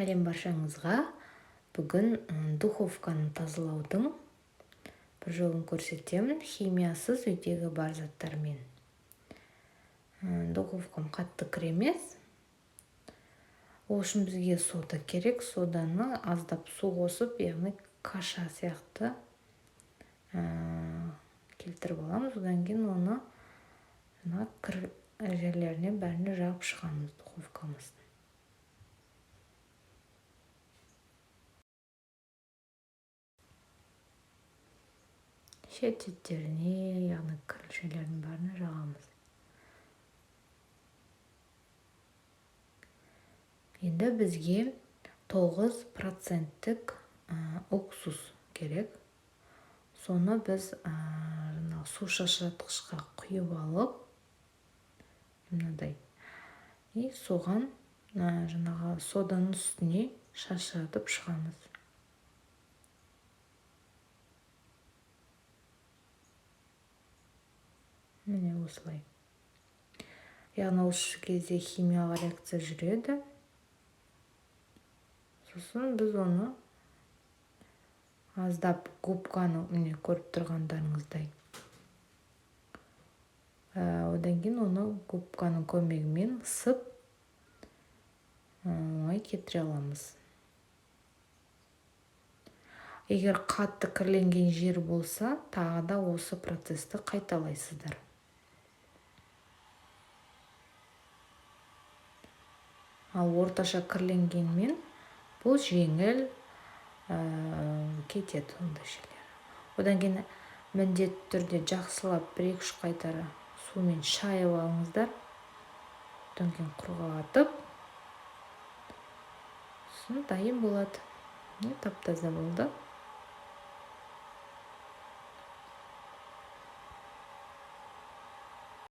Сәлем баршаңызға. Бүгін духовканы тазалаудың бір жолын көрсетемін. Химиясыз үйдегі бар заттармен. Духовкам қатты кіремес. Ол үшін бізге сода керек. Соданы аздап су қосып, яғни каша сияқты келтіріп аламыз. Одан кейін оны кір жерлеріне бәріне жағып шығамыз духовкамыздың. Шет-шеттеріне, яғни кіршелердің бәріне жағамыз. Енді бізге 9% уксус керек. Соны біз су шашыратқышқа құйып алып, мынадай. И соған соданың үстіне шашыратып шығамыз. Міне осылай. Яғни осы кезде химиялық реакция жүреді. Сосын біз оны аздап губканы, міне көріп тұрғандарыңыздай. Одан кейін оны губканың көмегімен ысып оңай кетіре аламыз. Егер қатты кірленген жер болса, тағы да осы процесті қайталайсыздар. Ал орташа кірленгенмен бұл жеңіл кетеді ондай жерлер. Одан кейін міндетті түрде жақсылап 1-2 қайтара сумен шайып алыңыздар. Одан кейін құрғатып, сосын дайын болады. Тап-таза болды.